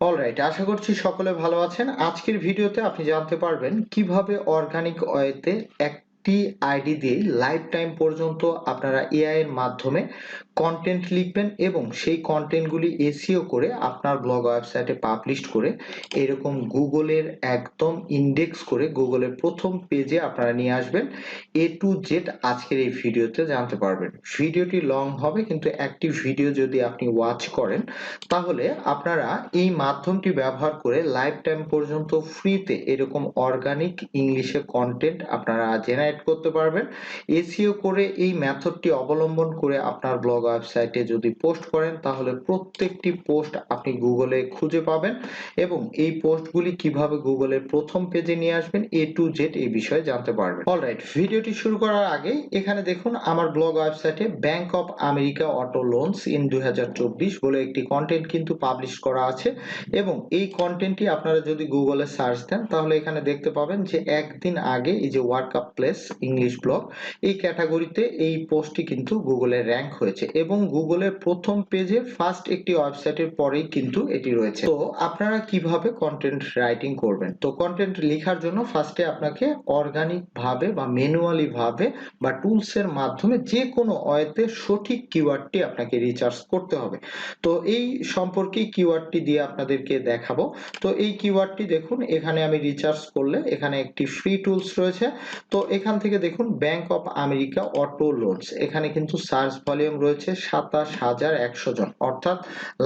Alright, আশা করছি সকলে ভালো আছেন। আজকের ভিডিওতে আপনি জানতে পারবেন কিভাবে অর্গানিক ওয়েতে একটি আইডি দিয়ে লাইফ টাইম পর্যন্ত আপনারা এআই এর মাধ্যমে কন্টেন্ট লিখবেন এবং সেই কন্টেন্টগুলি এসইও করে আপনার ব্লগ ওয়েবসাইটে পাবলিশ করে এরকম গুগলের একদম ইন্ডেক্স করে গুগলের প্রথম পেজে আপনারা নিয়ে আসবেন। এ টু জেড আজকের এই ভিডিওতে জানতে পারবেন। ভিডিওটি লং হবে, কিন্তু একটি ভিডিও যদি আপনি ওয়াচ করেন তাহলে আপনারা এই মাধ্যমটি ব্যবহার করে লাইফ টাইম পর্যন্ত ফ্রিতে এরকম অর্গানিক ইংলিশে কন্টেন্ট আপনারা জেনারেট করতে পারবেন। এসইও করে এই মেথডটি অবলম্বন করে আপনার ব্লগ ওয়েবসাইটে যদি পোস্ট করেন তাহলে প্রত্যেকটি পোস্ট আপনি গুগলে খুঁজে পাবেন এবং এই পোস্টগুলি কিভাবে গুগলের প্রথম পেজে নিয়ে আসবেন এ টু জেড এই বিষয়ে জানতে পারবেন। অলরাইট, ভিডিওটি শুরু করার আগে এখানে দেখুন আমার ব্লগ ওয়েবসাইটে bank of America auto loans in 2024 বলে একটি কন্টেন্ট কিন্তু পাবলিশ করা আছে এবং এই কন্টেন্টটি আপনারা যদি গুগলে সার্চ দেন তাহলে এখানে দেখতে পাবেন যে একদিন আগে এই যে work up place English blog এই ক্যাটাগরিতে এই পোস্টটি কিন্তু গুগলে র্যাঙ্ক হয়েছে এবং গুগলের প্রথম পেজে ফার্স্ট একটি ওয়েবসাইটের পরেই কিন্তু এটি রয়েছে। তো আপনারা কিভাবে কন্টেন্ট রাইটিং করবেন? তো কন্টেন্ট লেখার জন্য ফার্স্টে আপনাকে অর্গানিক ভাবে বা ম্যানুয়ালি ভাবে বা টুলস এর মাধ্যমে যে কোনো ওয়েতে সঠিক কিওয়ার্ডটি আপনাকে রিসার্চ করতে হবে। তো এই সম্পর্কে কিওয়ার্ডটি দিয়ে আপনাদেরকে দেখাবো। তো এই কিওয়ার্ডটি দেখুন, এখানে আমি রিসার্চ করলে এখানে একটি ফ্রি টুলস রয়েছে। তো এখান থেকে দেখুন bank of America auto loans, এখানে কিন্তু সার্চ ভলিউম রয়েছে 27,100 জন, অর্থাৎ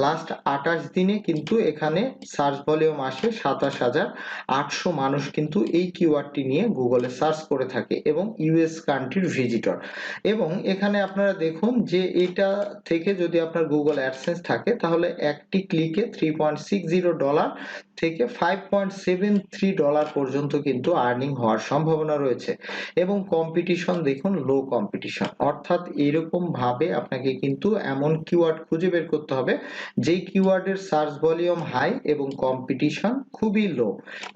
লাস্ট 28 দিনে কিন্তু এখানে সার্চ ভলিউম আসে 27,800 মানুষ কিন্তু এই কিওয়ার্ডটি নিয়ে গুগলে সার্চ করে থাকে এবং ইউএস কান্ট্রির ভিজিটর। এবং এখানে আপনারা দেখুন যে এটা থেকে যদি আপনার গুগল অ্যাডসেন্স থাকে তাহলে একটি ক্লিকে $3.60 থেকে $5.73 পর্যন্ত কিন্তু আর্নিং হওয়ার সম্ভাবনা রয়েছে এবং কম্পিটিশন দেখুন লো কম্পিটিশন, অর্থাৎ এরকম ভাবে আপনাকে কিন্তু এমন কিওয়ার্ড খুঁজে বের করতে হবে যেই কিওয়ার্ডের সার্চ ভলিউম হাই এবং কম্পিটিশন খুবই লো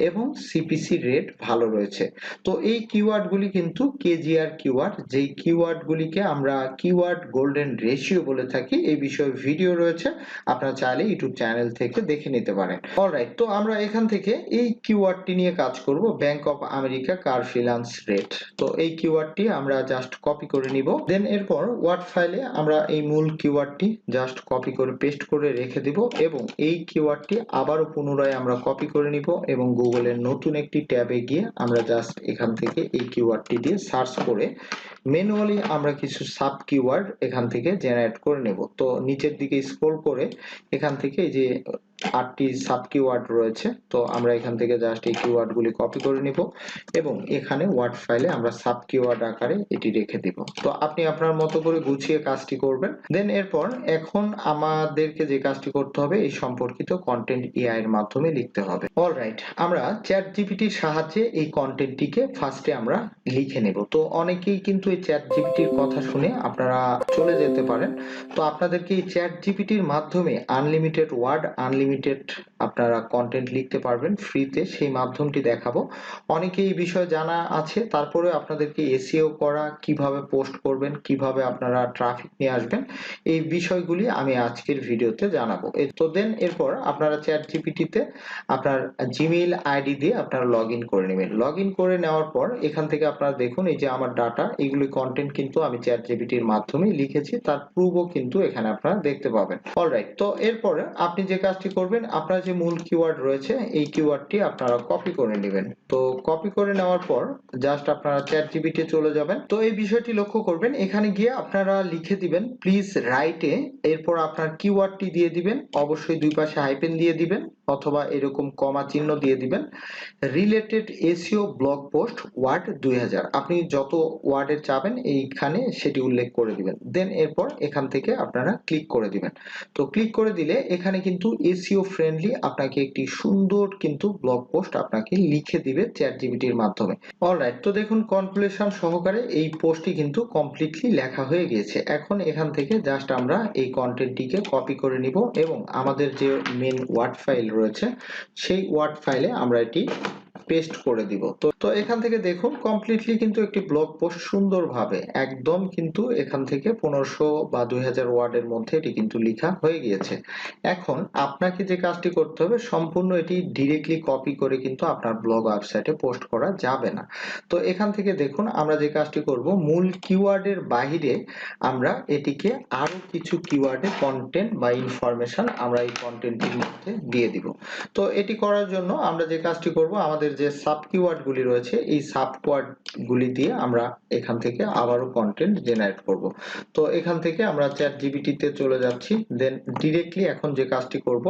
এবং সিপিসি রেট ভালো রয়েছে। তো এই কিওয়ার্ডগুলি কিন্তু কেজিআর কিওয়ার্ড, যেই কিওয়ার্ডগুলিকে আমরা কিওয়ার্ড গোল্ডেন রেশিও বলে থাকি। এই বিষয়ে ভিডিও রয়েছে, আপনারা চাইলে ইউটিউব চ্যানেল থেকে দেখে নিতে পারেন। অলরাইট, তো আমরা এখান থেকে এই কিওয়ার্ডটি নিয়ে কাজ করব, bank of America car finance rate. তো এই কিওয়ার্ডটি আমরা জাস্ট কপি করে নিব, দেন এরপর ওয়ার্ড ফাইলে আমরা এই মূল কিওয়ার্ডটি জাস্ট কপি করে পেস্ট করে রেখে দিব এবং এই কিওয়ার্ডটি আবারও পুনরায় আমরা কপি করে নিব এবং গুগলের নতুন একটি ট্যাবে গিয়ে আমরা জাস্ট এখান থেকে এই কিওয়ার্ডটি দিয়ে সার্চ করে ম্যানুয়ালি আমরা কিছু সাব কিওয়ার্ড এখান থেকে জেনারেট করে নেব। তো নিচের দিকে স্ক্রল করে এখান থেকে এই যে 8টি সাব কিওয়ার্ড রয়েছে, তো আমরা এখান থেকে জাস্ট এই কিওয়ার্ডগুলি কপি করে নিব এবং এখানে ওয়ার্ড ফাইলে আমরা সাব কিওয়ার্ড আকারে এটি রেখে দিব। তো আপনি আপনার মতো করে গুছিয়ে কাজটি করবেন। দেন এরপর এখন আমাদেরকে যে কাজটি করতে হবে এই সম্পর্কিত কন্টেন্ট এআই এর মাধ্যমে লিখতে হবে। অলরাইট, আমরা চ্যাট জিপিটির সাহায্যে এই কন্টেন্টটিকে ফার্স্টে আমরা লিখে নেব। তো অনেকেই কিন্তু এই চ্যাট জিপিটির কথা শুনে আপনারা চলে যেতে পারেন। তো আপনাদেরকে এই চ্যাট জিপিটির মাধ্যমে আনলিমিটেড ওয়ার্ড আনলিমিটেড আপনারা কন্টেন্ট লিখতে পারবেন ফ্রিতে, সেই মাধ্যমটি দেখাবো। অনেকে এই বিষয়ে জানা আছে, তারপরে আপনাদেরকে এসইও করা, কিভাবে পোস্ট করবেন, কিভাবে আপনারা ট্রাফিক নিয়ে আসবেন, এই বিষয়গুলি আমি আজকের ভিডিওতে জানাবো। তো দেন এরপর আপনারা চ্যাট জিপিটিতে আপনার জিমেইল আইডি দিয়ে আপনারা লগ ইন করে নেবেন। লগ ইন করে নেওয়ার পর এখান থেকে আপনারা দেখুন এই যে আমার ডাটা, এগুলি কন্টেন্ট কিন্তু আমি চ্যাট জিপিটির মাধ্যমে লিখেছি, তার প্রুফও কিন্তু এখানে আপনারা দেখতে পাবেন। অলরাইট, তো এরপরে আপনি যে কাজটি করবেন, আপনার যে মূল কিওয়ার্ড রয়েছে এই কিওয়ার্ডটি আপনারা কপি করে নেবেন। তো কপি করে নেওয়ার পর জাস্ট আপনারা চ্যাট জিপিটি চলে যাবেন। তো এই বিষয়টি লক্ষ্য করবেন, এখানে গিয়ে আপনারা লিখে দিবেন প্লিজ রাইটে, এরপর আপনার কিওয়ার্ডটি দিয়ে দিবেন, অবশ্যই দুই পাশে হাইপেন দিয়ে দিবেন অথবা এরকম কমা চিহ্ন দিয়ে দিবেন, related SEO blog post word 2000, আপনি যত ওয়ার্ডের চাবেন এইখানে সেটি উল্লেখ করে দিবেন। দেন এরপর এখান থেকে আপনারা ক্লিক করে দিবেন। তো ক্লিক করে দিলে এখানে কিন্তু এসইও ফ্রেন্ডলি আপনাকে একটি সুন্দর কিন্তু ব্লগ পোস্ট আপনাকে লিখে দিবে চ্যাট জিপিটির মাধ্যমে। অলরাইট, তো দেখুন কনক্লুশন সহকারে এই পোস্টটি কিন্তু কমপ্লিটলি লেখা হয়ে গিয়েছে। এখন এখান থেকে জাস্ট আমরা এই কন্টেন্টটিকে কপি করে নিব এবং আমাদের যে মেন ওয়ার্ড ফাইল রয়েছে সেই ওয়ার্ড ফাইলে আমরা এটি পেস্ট করে দিব। তো এখান থেকে দেখুন কমপ্লিটলি কিন্তু একটি ব্লগ পোস্ট সুন্দরভাবে একদম কিন্তু এখান থেকে 1500 বা 2000 ওয়ার্ডের মধ্যে এটি কিন্তু লেখা হয়ে গিয়েছে। এখন আপনাকে যে কাজটি করতে হবে, সম্পূর্ণ এটি ডিরেক্টলি কপি করে কিন্তু আপনার ব্লগ ওয়েবসাইটে পোস্ট করা যাবে না। তো এখান থেকে দেখুন আমরা যে কাজটি করব, মূল কিওয়ার্ডের বাহিরে আমরা এটিকে আরো কিছু কিওয়ার্ডে কন্টেন্ট বা ইনফরমেশন আমরা এই কন্টেন্টের মধ্যে দিয়ে দিব। তো এটি করার জন্য আমরা যে কাজটি করব, আমাদের যে সাব কিওয়ার্ড গুলি রয়েছে এই সাব কিওয়ার্ড গুলি দিয়ে আমরা এখান থেকে আবারও কন্টেন্ট জেনারেট করব। তো এখান থেকে আমরা চ্যাট জিপিটিতে চলে যাচ্ছি, দেন ডিরেক্টলি এখন যে কাজটি করব,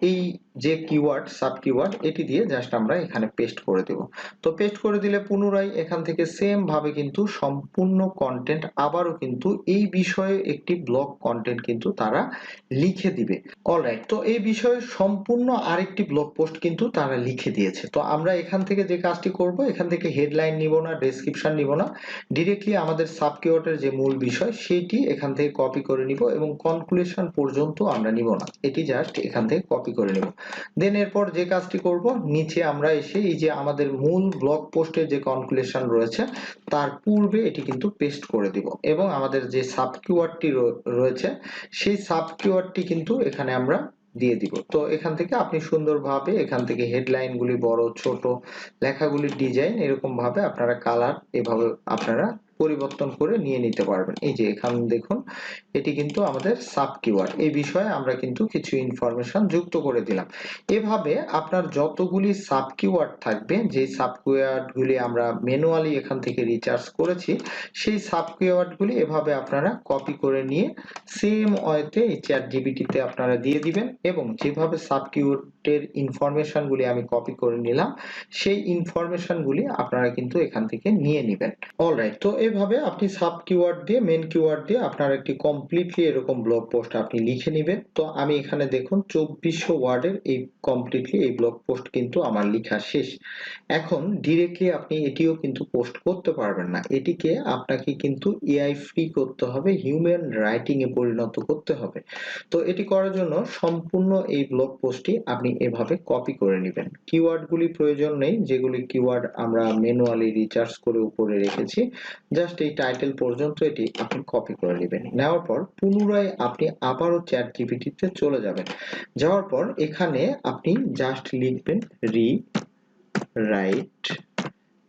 এই যে কিওয়ার্ড সাব কিওয়ার্ড এটি দিয়ে জাস্ট আমরা এখানে পেস্ট করে দেব। তো পেস্ট করে দিলে পুনরায় এখান থেকে সেম ভাবে কিন্তু সম্পূর্ণ কন্টেন্ট আবারও কিন্তু এই বিষয়ে একটি ব্লগ কন্টেন্ট কিন্তু তারা লিখে দিবে। অলরাইট, তো এই বিষয়ে সম্পূর্ণ আরেকটি ব্লগ পোস্ট কিন্তু তারা লিখে দিয়েছে। তো আমরা এখান থেকে যে কাজটি করব, এখান থেকে হেডলাইন নিব না, ডেসক্রিপশন নিব না, ডিরেক্টলি আমাদের সাব কিওয়ার্ডের যে মূল বিষয় সেটি এখান থেকে কপি করে নিব এবং কনক্লুশন পর্যন্ত আমরা নিব না, এটি জাস্ট এখান থেকে কপি করে নিব। দেন এরপর যে কাজটি করব, নিচে আমরা এসে এই যে আমাদের মূল ব্লগ পোস্টের যে কনক্লুশন রয়েছে তার পূর্বে এটি কিন্তু পেস্ট করে দিব এবং আমাদের যে সাব কিওয়ার্ডটি রয়েছে সেই সাব কিওয়ার্ডটি কিন্তু এখানে আমরা দিয়ে দিব। তো এখান থেকে আপনি সুন্দরভাবে এখান থেকে হেডলাইন গুলি বড় ছোট, লেখাগুলির ডিজাইন এরকম ভাবে আপনারা কালার এভাবে আপনারা পরিবর্তন করে নিয়ে নিতে পারবেন। এই যে এখানে দেখুন এটি কিন্তু আমাদের সাব কিওয়ার্ড, এই বিষয়ে আমরা কিন্তু কিছু ইনফরমেশন যুক্ত করে দিলাম। এভাবে আপনার যতগুলি সাব কিওয়ার্ড থাকবে, যে সাব কিওয়ার্ড গুলি আমরা ম্যানুয়ালি এখান থেকে রিসার্চ করেছি, সেই সাব কিওয়ার্ড গুলি এভাবে আপনারা কপি করে নিয়ে সেম ওয়েতে এই চ্যাট জিপিটিতে আপনারা দিয়ে দিবেন এবং যেভাবে সাব কিওয়ার্ডের ইনফরমেশন গুলি আমি কপি করে নিলাম সেই ইনফরমেশন গুলি আপনারা কিন্তু এখান থেকে নিয়ে নেবেন। অলরাইট, তো এভাবে আপনি সাব কিওয়ার্ড দিয়ে মেন কিওয়ার্ড দিয়ে আপনার একটি কমপ্লিটলি এরকম ব্লগ পোস্ট আপনি লিখে নেবেন। তো আমি এখানে দেখুন 2400 ওয়ার্ডের এই কমপ্লিটলি এই ব্লগ পোস্ট কিন্তু আমার লেখা শেষ। এখন ডিরেক্টলি আপনি এটিও কিন্তু পোস্ট করতে পারবেন না, এটিকে আপনাকে কিন্তু এআই ফ্রি করতে হবে, হিউম্যান রাইটিং এ পরিণত করতে হবে। তো এটি করার জন্য সম্পূর্ণ এই ব্লগ পোস্টটি আপনি এভাবে কপি করে নেবেন। কিওয়ার্ড গুলি প্রয়োজন নেই, যেগুলি কিওয়ার্ড আমরা ম্যানুয়ালি রিসার্চ করে উপরে রেখেছি, জাস্ট এই টাইটেল পর্যন্ত এটি আপনি কপি করে নেবেন। নেওয়ার পর পুনরায় আপনি আবারও চ্যাট জিপিটিতে চলে যাবেন। যাওয়ার পর এখানে আপনি জাস্ট লিখবেন রি রাইট,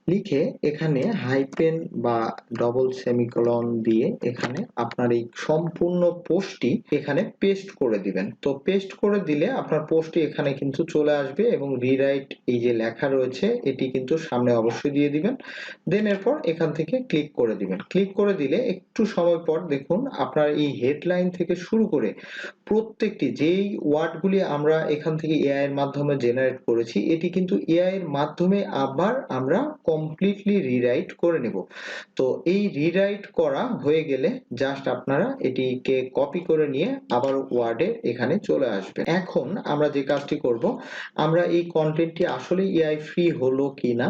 লিখে এখানে হাইপেন বা ডবল সেমিকোলন দিয়ে এখানে আপনার এই সম্পূর্ণ পোস্টটি এখানে পেস্ট করে দিবেন। তো পেস্ট করে দিলে আপনার পোস্টটি এখানে কিন্তু চলে আসবে এবং রিরাইট এই যে লেখা রয়েছে এটি কিন্তু সামনে অবশ্যই দিয়ে দিবেন। দেন এরপর এখান থেকে ক্লিক করে দিবেন। ক্লিক করে দিলে একটু সময় পর দেখুন আপনার এই হেডলাইন থেকে শুরু করে প্রত্যেকটি যেই ওয়ার্ডগুলি আমরা এখান থেকে এআই এর মাধ্যমে জেনারেট করেছি এটি কিন্তু এআই এর মাধ্যমে আবার আমরা কমপ্লিটলি রিরাইট করে নেব। তো এই রিরাইট করা হয়ে গেলে জাস্ট আপনারা এটিকে কপি করে নিয়ে আবার ওয়ার্ডে এখানে চলে আসবে। এখন আমরা যে কাজটি করব, আমরা এই কন্টেন্টটি আসলে এআই ফ্রি হলো কিনা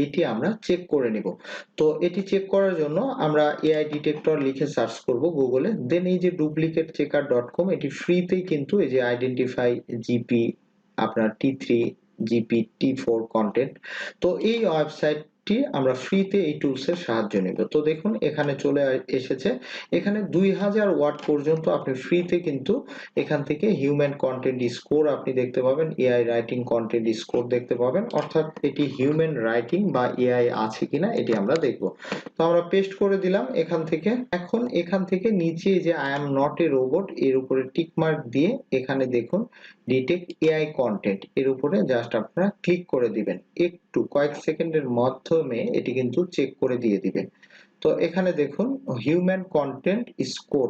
এটি আমরা চেক করে নিব। তো এটি চেক করার জন্য আমরা এআই ডিটেক্টর লিখে সার্চ করব গুগলে, দেন এই যে duplicatchecker.com এটি ফ্রিতেই কিন্তু এই যে আইডেন্টিফাই জিপি আপনার টি3 জিপি টি4 কন্টেন্ট, তো এই ওয়েবসাইটটি আমরা ফ্রিতে এই টুলসের সাহায্য নেব। তো দেখুন এখানে চলে এসেছে, এখানে 2000 ওয়ার্ড পর্যন্ত আপনি ফ্রিতে কিন্তু এখান থেকে হিউম্যান কন্টেন্ট স্কোর আপনি দেখতে পাবেন, এআই রাইটিং কন্টেন্ট স্কোর দেখতে পাবেন, অর্থাৎ এটি হিউম্যান রাইটিং বা এআই আছে কিনা এটি আমরা দেখব। তো আমরা পেস্ট করে দিলাম এখান থেকে। এখন এখান থেকে নিচে যে I am not a robot এর উপরে টিক মার্ক দিয়ে এখানে দেখুন ডিটেক্ট এআই কন্টেন্ট এর উপরে জাস্ট আপনারা ক্লিক করে দিবেন। একটু কয়েক সেকেন্ডের মাধ্যমে এটি কিন্তু চেক করে দিয়ে দিবে। তো এখানে দেখুন হিউম্যান কন্টেন্ট স্কোর,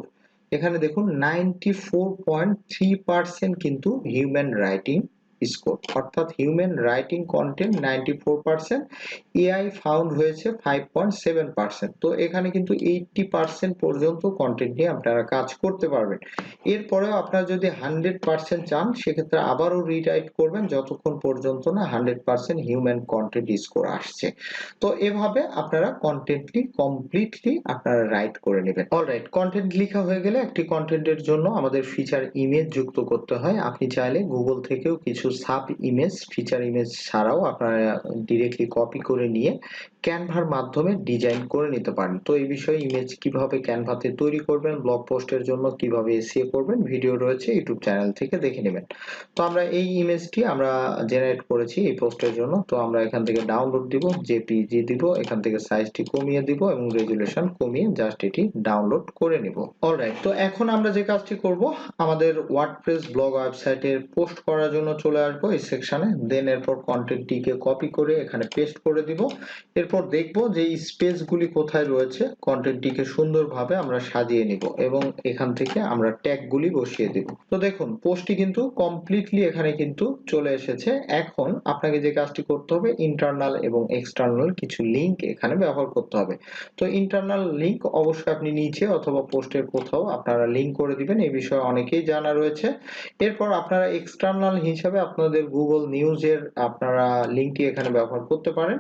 এখানে দেখুন 94.3% কিন্তু হিউম্যান রাইটিং স্কোর, অর্থাৎ human writing content 94%, AI found হয়েছে 5.7%। তো এখানে কিন্তু 80% পর্যন্ত কন্টেন্ট নিয়ে আপনারা কাজ করতে পারবেন। এরপরেও আপনারা যদি 100% চান সেক্ষেত্রে আবারও রিরাইট করবেন যতক্ষণ পর্যন্ত না 100% হিউম্যান কন্টেন্ট স্কোর আসছে। তো এভাবে আপনারা কন্টেন্টটি কমপ্লিটলি আপনারা রাইট করে নেবেন। অলরাইট, কন্টেন্ট লেখা হয়ে গেলে একটি কন্টেন্টের জন্য আমাদের ফিচার ইমেজ যুক্ত করতে হয়। আপনি চাইলে গুগল থেকেও কিছু সাব ইমেজ, ফিচার ইমেজ ছাড়াও আপনারা ডিরেক্টলি কপি করে নিয়ে ক্যানভার মাধ্যমে ডিজাইন করে নিতে পারেন। তো এই বিষয়ে ইমেজ কিভাবে ক্যানভাতে তৈরি করবেন, ব্লগ পোস্টের জন্য কিভাবে এসইও করবেন, ভিডিও রয়েছে ইউটিউব চ্যানেল থেকে দেখে নেবেন। তো আমরা এই ইমেজটি আমরা জেনারেট করেছি এই পোস্টের জন্য। তো আমরা এখান থেকে ডাউনলোড দিব, জেপিজি দিব, এখান থেকে সাইজটি কমিয়ে দিব এবং রেজুলেশন কমিয়ে জাস্ট এটি ডাউনলোড করে নিব। অলরাইট, তো এখন আমরা যে কাজটি করব, আমাদের ওয়ার্ডপ্রেস ব্লগ ওয়েবসাইটের পোস্ট করার জন্য চলে আসবো এই সেকশনে। দেন এরপর কন্টেন্টটিকে কপি করে এখানে পেস্ট করে দিব। এরপর দেখব যে এই স্পেসগুলি কোথায় রয়েছে, কন্টেন্টটিকে সুন্দরভাবে আমরা সাজিয়ে নিব এবং এখান থেকে আমরা ট্যাগগুলি বসিয়ে দিব। তো দেখুন পোস্টটি কিন্তু কমপ্লিটলি এখানে কিন্তু চলে এসেছে। এখন আপনাকে যে কাজটি করতে হবে, ইন্টারনাল এবং এক্সটার্নাল কিছু লিংক এখানে ব্যবহার করতে হবে। তো ইন্টারনাল লিংক অবশ্যই আপনি নিচে অথবা পোস্টের কোথাও আপনারা লিংক করে দিবেন, এই বিষয়ে অনেকেই জানা রয়েছে। এরপর আপনারা এক্সটার্নাল হিসাবে আপনাদের গুগল নিউজের আপনারা লিংকটি এখানে ব্যবহার করতে পারেন।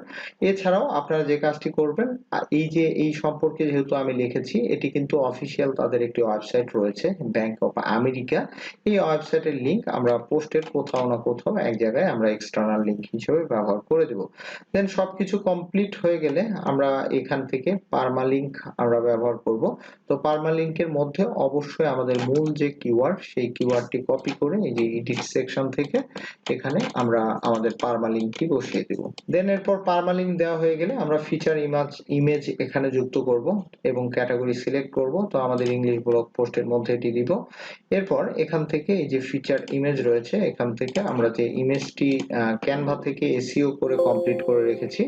এছাড়াও আপনারা যে কাজটি করবেন, এই সম্পর্কে যেহেতু আমি লিখেছি, এটি কিন্তু অফিসিয়াল তাদের একটি ওয়েবসাইট রয়েছে, ব্যাংক অফ আমেরিকা। এই ওয়েবসাইটের লিংক আমরা পোস্টের কোথাও না কোথাও এক জায়গায় আমরা এক্সটার্নাল লিংক হিসেবে ব্যবহার করে দেব। দেন সবকিছু কমপ্লিট হয়ে গেলে আমরা এখান থেকে পারমালিংক আমরা ব্যবহার করব। তো পারমালিংকের মধ্যে অবশ্যই আমাদের মূল যে কিওয়ার্ড, সেই কিওয়ার্ডটি কপি করে এই যে এডিট সেকশন থেকে এখানে আমরা আমাদের পারমালিংকটি বসিয়ে দেব। দেন এরপর পারমালিংক দেওয়া হয়ে গেলে আমরা ফিচার ইমেজ এখানে যুক্ত করব এবং ক্যাটাগরি সিলেক্ট করব। তো আমাদের ইংলিশ ব্লগ পোস্টের মধ্যে এটি দিব। এরপর এখান থেকে এই যে ফিচার ইমেজ রয়েছে, এখান থেকে আমরা যে ইমেজটি ক্যানভা থেকে এসইও করে কমপ্লিট করে রেখেছি,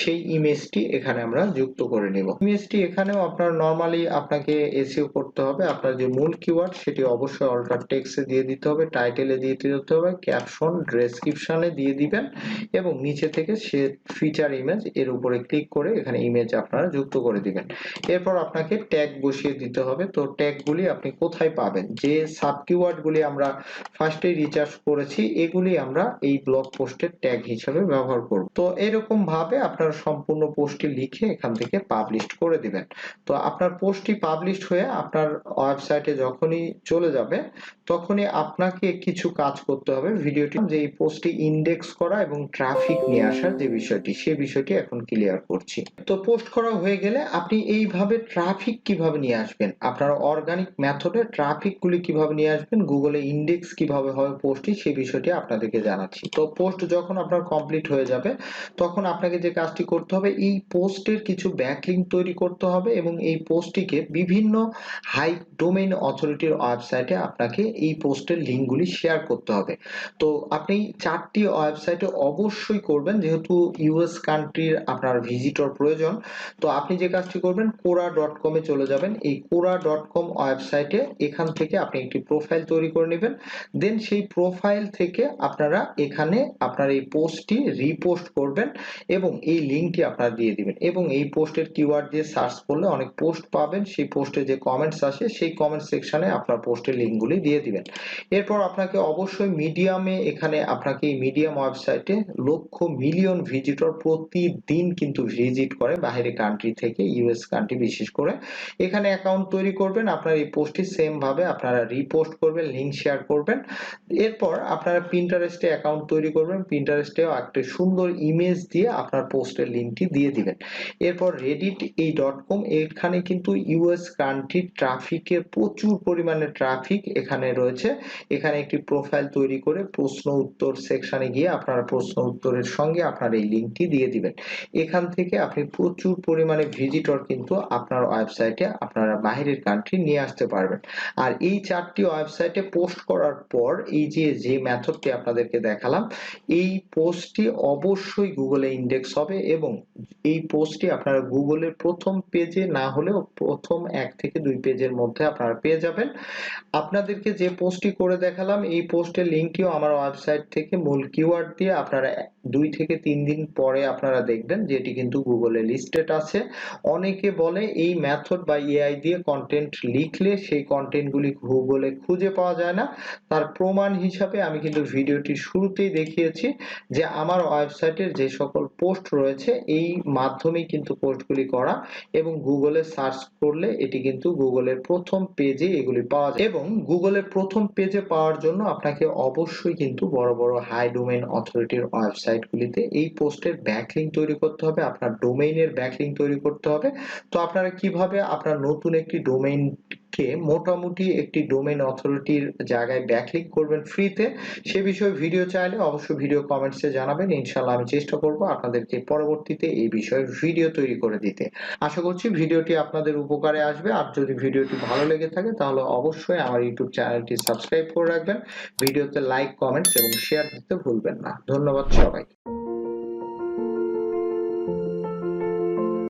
সেই ইমেজটি এখানে আমরা যুক্ত করে নিব। ইমেজটি এখানেও আপনার নরমালি আপনাকে এসইও করতে হবে। আপনার যে মূল কিওয়ার্ড সেটি অবশ্যই অল্টার টেক্সটে দিয়ে দিতে হবে, টাইটেলে দিয়ে দিতে হবে, ক্যাপশন ডেসক্রিপশনে দিয়ে দিবেন এবং নিচে থেকে সে ফিচার ইমেজ এর উপরে ক্লিক করে এখানে ইমেজ আপনারা যুক্ত করে দিবেন। এরপর আপনাকে ট্যাগ বসিয়ে দিতে হবে। তো ট্যাগগুলি আপনি কোথায় পাবেন, যে সাব কিওয়ার্ডগুলি আমরা ফার্স্টেই রিসার্চ করেছি, এগুলি আমরা এই ব্লগ পোস্টের ট্যাগ হিসেবে ব্যবহার করব। তো এরকম ভাবে আপনারা সম্পূর্ণ পোস্টটি লিখে এখান থেকে পাবলিশ করে দিবেন। তো আপনার পোস্টটি পাবলিশ হয়ে আপনার ওয়েবসাইটে যখনই চলে যাবে, তখনই আপনাকে কিছু কাজ করতে হবে। ভিডিওটি যে এই পোস্টটি ইন্ডেক্স করা এবং ট্রাফিক নিয়ে আসার যে বিষয়টি, সেই বিষয়টি এখন ক্লিয়ার করছি। তো পোস্ট করা হয়ে গেলে আপনি এইভাবে ট্রাফিক কিভাবে নিয়ে আসবেন, আপনার অর্গানিক মেথডে ট্রাফিকগুলি কিভাবে নিয়ে আসবেন, গুগলে ইন্ডেক্স কিভাবে হবে পোস্টটি, সেই বিষয়টি আপনাদেরকে জানাচ্ছি। তো পোস্ট যখন আপনার কমপ্লিট হয়ে যাবে, তখন আপনাকে যে কাজটি করতে হবে, এই পোস্টের কিছু ব্যাকলিংক তৈরি করতে হবে এবং এই পোস্টটিকে বিভিন্ন হাই ডোমেইন অথরিটির ওয়েবসাইটে আপনাকে এই পোস্টের লিঙ্কগুলি শেয়ার করতে হবে। তো আপনি 4টি ওয়েবসাইটে অবশ্যই করবেন, যেহেতু ইউএস কান্ট্রির আপনার ভিজিটর প্রয়োজন। তো আপনি যে কাজটি করবেন, quora.com এ চলে যাবেন। এই quora.com ওয়েবসাইটে এখান থেকে আপনি একটি প্রোফাইল তৈরি করে নেবেন। দেন সেই প্রোফাইল থেকে আপনারা এখানে আপনার এই পোস্টটি রিপোস্ট করবেন এবং এই লিঙ্কটি আপনারা দিয়ে দিবেন এবং এই পোস্টের কিওয়ার্ড দিয়ে সার্চ করলে অনেক পোস্ট পাবেন। সেই পোস্টে যে কমেন্টস আসে, সেই কমেন্ট সেকশনে আপনার পোস্টের লিঙ্কগুলি দিয়ে দিবেন। এরপর আপনাকে অবশ্যই মিডিয়ামে, এখানে আপনাকে এই মিডিয়াম ওয়েবসাইটে লক্ষ মিলিয়ন ভিজিটর প্রতিদিন কিন্তু ভিজিট করে বাইরে কান্ট্রি থেকে, ইউএস কান্ট্রি বিশেষ করে। এখানে অ্যাকাউন্ট তৈরি করবেন, আপনার এই পোস্টটি সেম ভাবে আপনারা রিপোস্ট করবেন, লিঙ্ক শেয়ার করবেন। এরপর আপনারা পিন্টারেস্টে অ্যাকাউন্ট তৈরি করবেন, পিন্টারেস্টেও একটা সুন্দর ইমেজ দিয়ে আপনার পোস্টের লিঙ্কটি দিয়ে দিবেন। এরপর রেডিট এই .com, এখানে কিন্তু ইউএস কান্ট্রি ট্রাফিকের প্রচুর পরিমাণে ট্রাফিক এখানে রয়েছে। এখানে একটি প্রোফাইল তৈরি করে প্রশ্ন উত্তর সেকশনে গিয়ে আপনারা প্রশ্ন উত্তরের সঙ্গে আপনার এই লিঙ্কটি দিয়ে দিবেন। এখান থেকে আপনি প্রচুর পরিমাণে ভিজিটর কিন্তু আপনার ওয়েবসাইটে আপনারা বাইরের কান্ট্রি নিয়ে আসতে পারবেন। আর এই 4টি ওয়েবসাইটে পোস্ট করার পর এই যে মেথডটি আপনাদেরকে দেখালাম, এই পোস্টটি অবশ্যই গুগলে ইন্ডেক্স হবে এবং এই পোস্টটি আপনারা গুগলের প্রথম পেজে না হলেও প্রথম 1 থেকে 2 পেজের মধ্যে আপনারা পেয়ে যাবেন। আপনাদেরকে যে পোস্টটি করে দেখালাম, এই পোস্টের লিঙ্কটিও আমার ওয়েবসাইট থেকে মূল কিওয়ার্ড দিয়ে আপনারা 2 থেকে 3 দিন পরে আপনারা দেখবেন যে এটি কিন্তু গুগলে লিস্টেড আছে। অনেকে বলে এই মেথড বা এআই দিয়ে কন্টেন্ট লিখলে সেই কন্টেন্টগুলি গুগলে খুঁজে পাওয়া যায় না। তার প্রমাণ হিসাবে আমি কিন্তু ভিডিওটির শুরুতেই দেখিয়েছি যে আমার ওয়েবসাইটের যে সকল পোস্ট রয়েছে এই মাধ্যমেই কিন্তু পোস্টগুলি করা এবং গুগলে সার্চ করলে এটি কিন্তু গুগলের প্রথম পেজে এগুলি পাওয়া যায়। এবং গুগলের প্রথম পেজে পাওয়ার জন্য আপনাকে অবশ্যই কিন্তু বড় বড় হাই ডোমেইন অথরিটির ওয়েবসাইটগুলিতে এই পোস্টের ব্যাকলিংক তৈরি করতে হবে, আপনার ডোমেইনের ব্যাকলিংক তৈরি করতে হবে। তো আপনারা কিভাবে আপনার নতুন একটি ডোমেইনকে মোটামুটি একটি ডোমেইন অথরিটির জায়গায় ব্যাকলিংক করবেন ফ্রিতে, সে বিষয়ে ভিডিও চাইলে অবশ্যই ভিডিও কমেন্টসে জানাবেন। ইনশাআল্লাহ আমি চেষ্টা করব আপনাদেরকে পরবর্তীতে এই বিষয়ে ভিডিও তৈরি করে দিতে। আশা করছি ভিডিওটি আপনাদের উপকারে আসবে। আর যদি ভিডিওটি ভালো লেগে থাকে তাহলে অবশ্যই আমার ইউটিউব চ্যানেলটি সাবস্ক্রাইব করে রাখবেন। ভিডিওতে লাইক, কমেন্টস এবং শেয়ার দিতে ভুলবেন না। ধন্যবাদ সবাইকে।